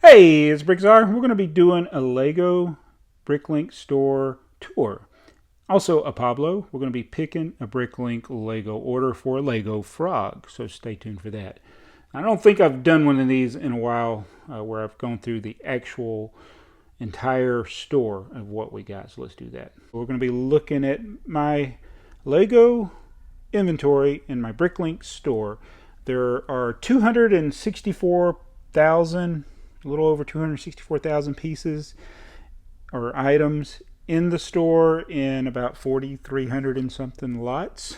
Hey, it's BrickTsar. We're going to be doing a LEGO BrickLink store tour. Also a PABLO. We're going to be picking a BrickLink LEGO order for a LEGO frog, so stay tuned for that. I don't think I've done one of these in a while where I've gone through the actual entire store of what we got, so let's do that. We're going to be looking at my LEGO inventory in my BrickLink store. There are 264,000, a little over 264,000 pieces or items in the store in about 4,300 and something lots.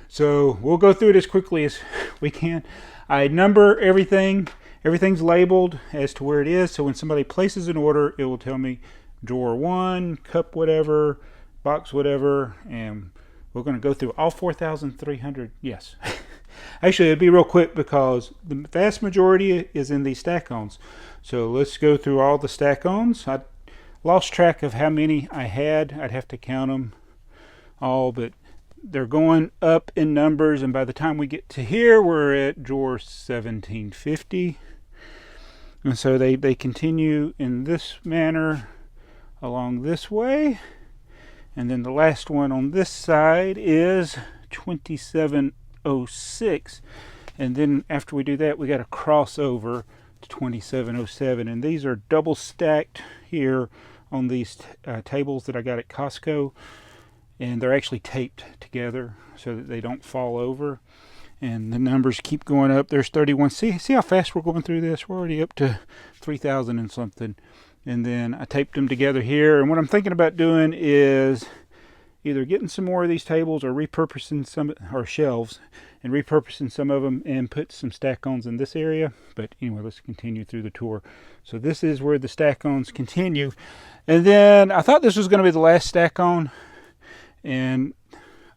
So we'll go through it as quickly as we can. I number everything. Everything's labeled as to where it is. So when somebody places an order, it will tell me drawer 1, cup whatever, box whatever, and we're going to go through all 4,300. Yes. Actually, it'll be real quick because the vast majority is in these stack-ons. So let's go through all the stack-ons. I lost track of how many I had. I'd have to count them all, but they're going up in numbers, and by the time we get to here, we're at drawer 1750. And so they continue in this manner along this way. And then the last one on this side is 2706. And then after we do that, we got to cross over to 2707. And these are double stacked here on these tables that I got at Costco. And they're actually taped together so that they don't fall over. And the numbers keep going up. There's 31. See how fast we're going through this? We're already up to 3,000 and something. And then I taped them together here. And what I'm thinking about doing is either getting some more of these tables or repurposing some, or shelves, and repurposing some of them and put some stack-ons in this area. But anyway, let's continue through the tour. So this is where the stack-ons continue. And then I thought this was going to be the last stack-on, and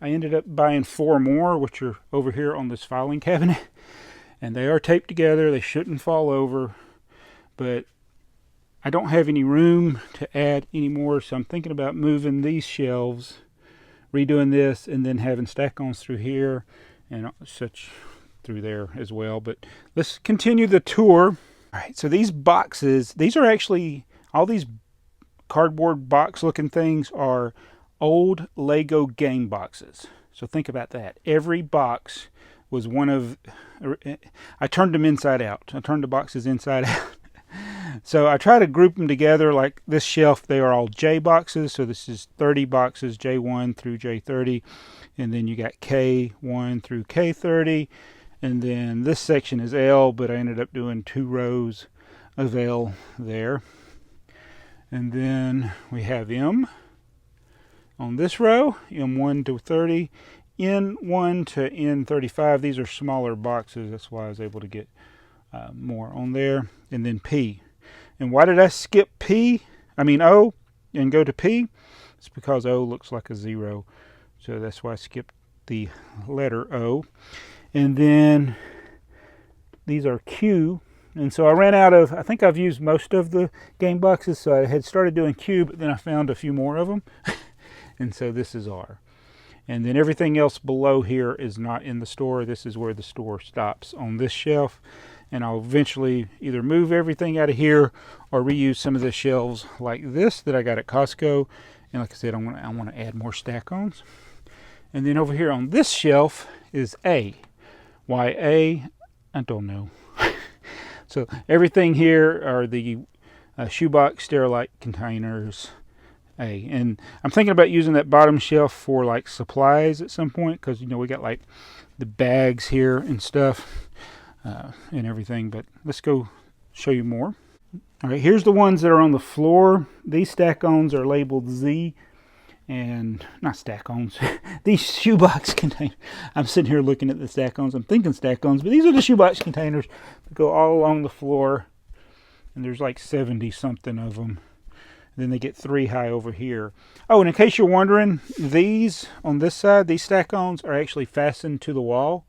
I ended up buying 4 more, which are over here on this filing cabinet. And they are taped together. They shouldn't fall over, but I don't have any room to add any more, so I'm thinking about moving these shelves, redoing this, and then having stack-ons through here and such through there as well. But let's continue the tour. All right, so these boxes, these are actually, all these cardboard box looking things are old Lego game boxes. So think about that. Every box was one of, I turned them inside out. I turned the boxes inside out. So I try to group them together like this shelf. They are all J boxes. So this is 30 boxes, J1 through J30. And then you got K1 through K30. And then this section is L, but I ended up doing 2 rows of L there. And then we have M on this row, M1 to 30, N1 to N35. These are smaller boxes. That's why I was able to get more on there. And then P. And why did I skip O and go to P? It's because O looks like a 0. So that's why I skipped the letter O. And then these are Q. And so I ran out of, I think I've used most of the game boxes. So I had started doing Q, but then I found a few more of them. And so this is R. And then everything else below here is not in the store. This is where the store stops on this shelf. And I'll eventually either move everything out of here or reuse some of the shelves like this that I got at Costco. And like I said, I want to add more stack-ons. And then over here on this shelf is A. Why A? I don't know. So everything here are the shoebox Sterilite containers. A. And I'm thinking about using that bottom shelf for like supplies at some point, because we got like the bags here and stuff. And everything, but let's go show you more. All right, here's the ones that are on the floor. These stack-ons are labeled Z, and not stack-ons. These shoebox containers. I'm sitting here looking at the stack-ons. I'm thinking stack-ons, but these are the shoebox containers that go all along the floor, and there's like 70 something of them. And then they get 3 high over here. Oh, and in case you're wondering, these on this side, these stack-ons are actually fastened to the wall.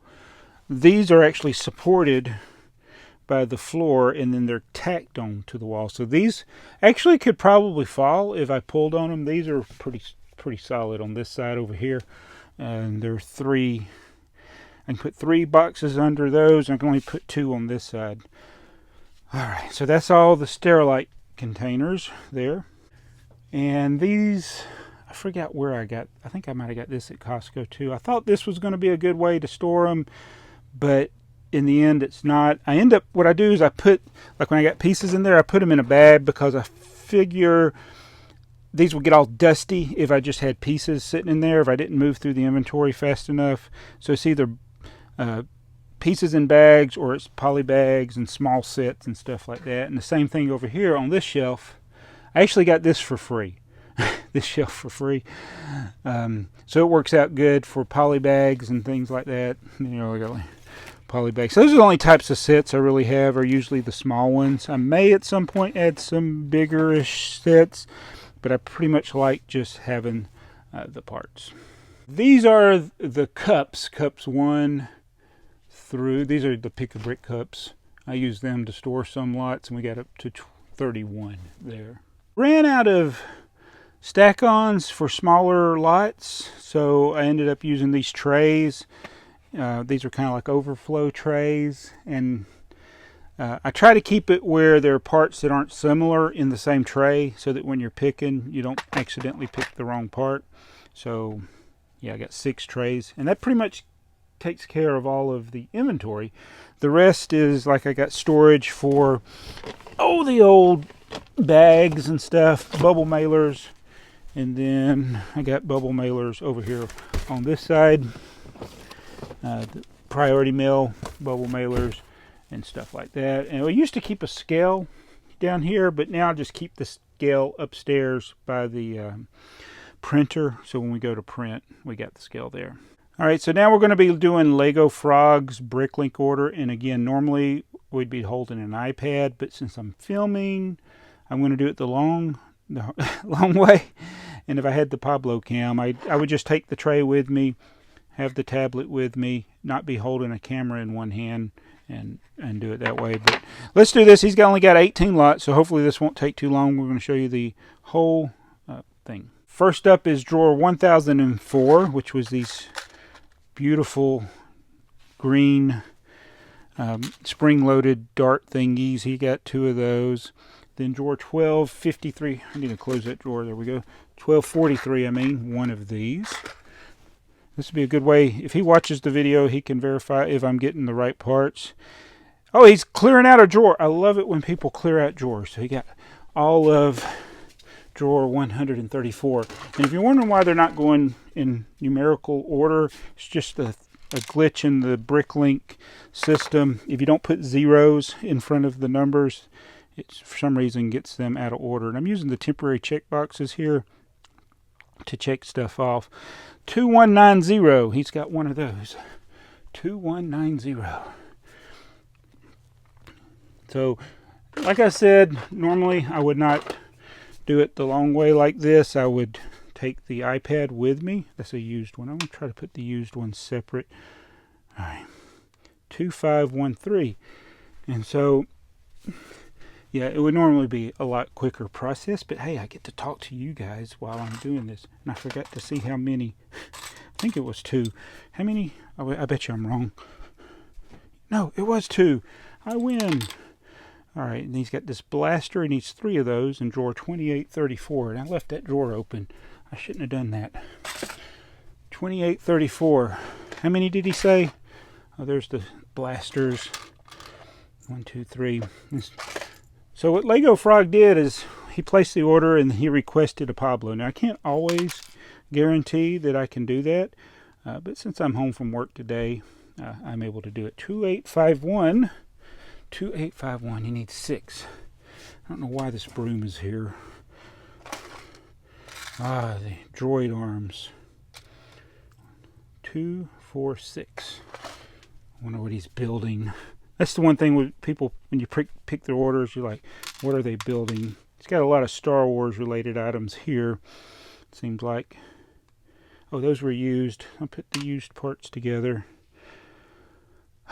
These are actually supported by the floor, and then they're tacked on to the wall. So these actually could probably fall if I pulled on them. These are pretty solid on this side over here. And there are 3. I can put 3 boxes under those. I can only put 2 on this side. Alright, so that's all the Sterilite containers there. And these, I forgot where I got, I think I might have got this at Costco too. I thought this was going to be a good way to store them, but in the end it's not. I end up, what I do is I put, like when I got pieces in there, I put them in a bag because I figure these would get all dusty if I just had pieces sitting in there, if I didn't move through the inventory fast enough. So it's either pieces in bags or it's poly bags and small sets and stuff like that. And the same thing over here on this shelf. I actually got this for free. This shelf for free. So it works out good for poly bags and things like that. You know, I got like poly bags. So those are the only types of sets I really have, are usually the small ones. I may at some point add some bigger-ish sets, but I pretty much like just having the parts. These are the cups. Cups 1 through, these are the Pick-a-Brick cups. I use them to store some lots, and we got up to 31 there. Ran out of stack-ons for smaller lots, so I ended up using these trays. These are kind of like overflow trays, and I try to keep it where there are parts that aren't similar in the same tray, so that when you're picking, you don't accidentally pick the wrong part. So yeah, I got 6 trays, and that pretty much takes care of all of the inventory. The rest is like I got storage for the old bags and stuff, bubble mailers, and then I got bubble mailers over here on this side, the priority mail bubble mailers and stuff like that. And we used to keep a scale down here, but now I just keep the scale upstairs by the printer, so when we go to print we got the scale there. Alright, so now we're going to be doing Lego Frog's BrickLink order, and again, normally we'd be holding an iPad, but since I'm filming, I'm going to do it the long way. And if I had the Pablo cam, I would just take the tray with me, have the tablet with me, not be holding a camera in one hand, and do it that way. But let's do this. He's only got 18 lots, so hopefully this won't take too long. We're going to show you the whole thing. First up is drawer 1004, which was these beautiful green spring-loaded dart thingies. He got 2 of those. Then drawer 1253, I need to close that drawer, there we go. 1243, I mean, 1 of these. This would be a good way, if he watches the video, he can verify if I'm getting the right parts. Oh, he's clearing out a drawer. I love it when people clear out drawers. So he got all of drawer 134. And if you're wondering why they're not going in numerical order, it's just a glitch in the BrickLink system. If you don't put zeros in front of the numbers, it for some reason gets them out of order. And I'm using the temporary check boxes here to check stuff off. 2190, he's got 1 of those. 2190. So, like I said, normally I would not do it the long way like this. I would take the iPad with me. That's a used one. I'm going to try to put the used one separate. All right. 2513. And so, yeah, it would normally be a lot quicker process, but hey, I get to talk to you guys while I'm doing this. And I forgot to see how many. I think it was 2. How many? I bet you I'm wrong. No, it was 2. I win. All right, and he's got this blaster. He needs 3 of those in drawer 2834. And I left that drawer open. I shouldn't have done that. 2834. How many did he say? Oh, there's the blasters. 1, 2, 3. So what Lego Frog did is he placed the order and he requested a Pablo. Now I can't always guarantee that I can do that, but since I'm home from work today, I'm able to do it. 2851. 2851. He needs 6. I don't know why this broom is here. Ah, the droid arms. 246. I wonder what he's building. That's the one thing with people, when you pick their orders, you're like, what are they building? It's got a lot of Star Wars related items here, it seems like. Oh, those were used. I'll put the used parts together.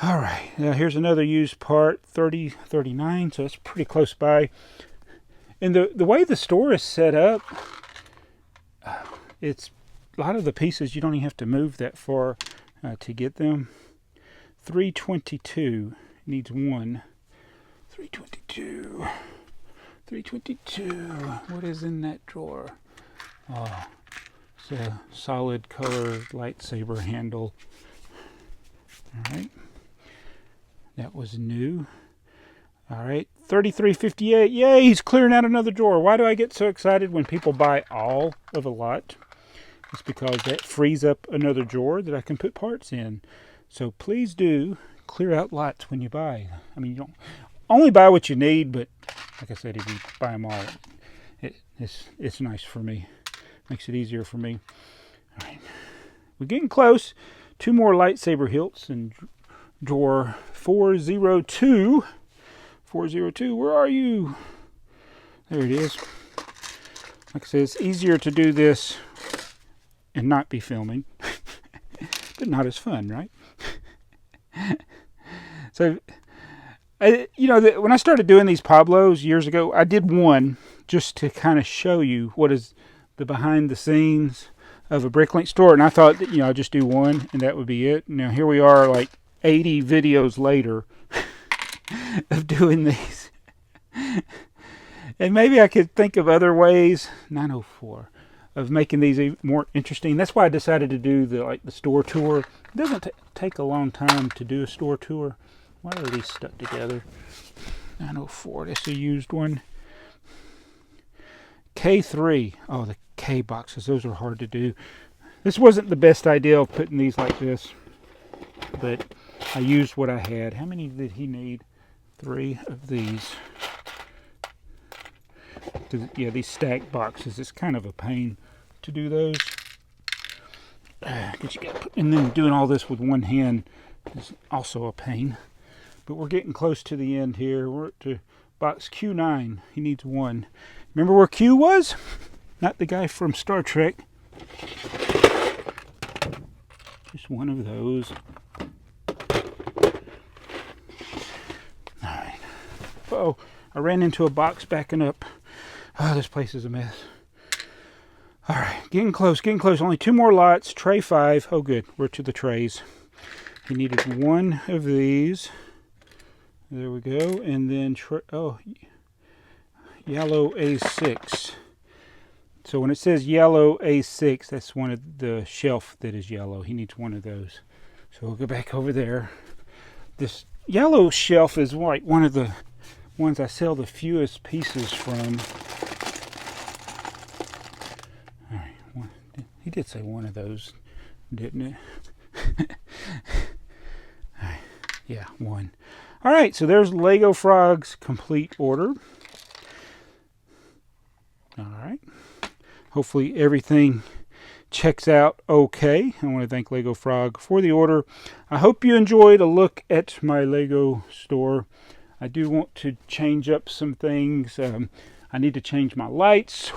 All right, now here's another used part, 3039, so it's pretty close by. And the way the store is set up, it's a lot of the pieces you don't even have to move that far to get them. 322 needs 1. 322. 322. What is in that drawer? Oh, it's a solid color lightsaber handle. All right. That was new. All right. 3358. Yay, he's clearing out another drawer. Why do I get so excited when people buy all of a lot? It's because that frees up another drawer that I can put parts in. So please do clear out lots when you buy. I mean, you don't only buy what you need, but like I said, if you buy them all, it's nice for me. Makes it easier for me. All right. We're getting close. 2 more lightsaber hilts in drawer 402. 402, where are you? There it is. Like I said, it's easier to do this and not be filming, but not as fun, right? So, when I started doing these Pablos years ago, I did one just to kind of show you what is the behind the scenes of a Bricklink store, and I thought that, I'd just do one and that would be it. Now here we are, like 80 videos later of doing these. And maybe I could think of other ways, 904, of making these more interesting. That's why I decided to do the store tour. It doesn't take a long time to do a store tour. Why are these stuck together? 904, that's a used one. K3, oh, the K boxes, those are hard to do. This wasn't the best idea of putting these like this, but I used what I had. How many did he need? 3 of these. Yeah, these stacked boxes, it's kind of a pain to do those. And then doing all this with one hand is also a pain. But we're getting close to the end here. We're up to box Q9. He needs 1. Remember where Q was? Not the guy from Star Trek. Just one of those. Alright. Uh-oh. I ran into a box backing up. Oh, this place is a mess. Alright, getting close, getting close. Only 2 more lots. Tray 5. Oh, good. We're to the trays. He needed 1 of these. There we go. And then, yellow A6. So when it says yellow A6, that's one of the shelf that is yellow. He needs 1 of those. So we'll go back over there. This yellow shelf is like one of the ones I sell the fewest pieces from. All right, he did say 1 of those, didn't it? All right, yeah, 1. All right, so there's Lego Frog's complete order. All right. Hopefully everything checks out okay. I want to thank Lego Frog for the order. I hope you enjoyed a look at my Lego store. I do want to change up some things. I need to change my lights.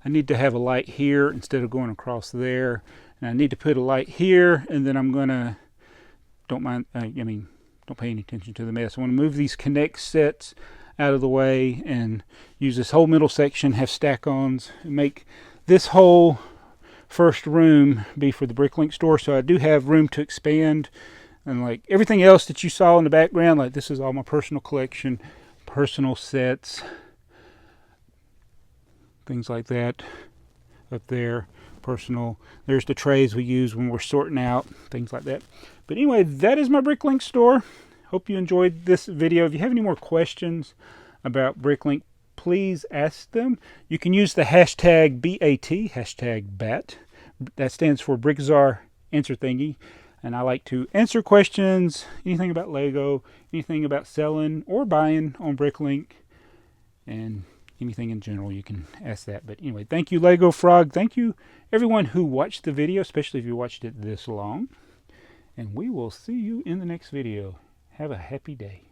I need to have a light here instead of going across there. And I need to put a light here, and then I'm going to, don't pay any attention to the mess. I want to move these connect sets out of the way and use this whole middle section, have stack-ons, and make this whole first room be for the Bricklink store. So I do have room to expand, and like everything else that you saw in the background, like this is all my personal collection, personal sets, things like that up there, personal. There's the trays we use when we're sorting out, things like that. But anyway, that is my Bricklink store. Hope you enjoyed this video. If you have any more questions about Bricklink, please ask them. You can use the hashtag BAT, hashtag BAT. That stands for BrickTsar Answer Thingy. And I like to answer questions, anything about Lego, anything about selling or buying on Bricklink, and anything in general, you can ask that. But anyway, thank you, Lego Frog. Thank you, everyone who watched the video, especially if you watched it this long. And we will see you in the next video. Have a happy day.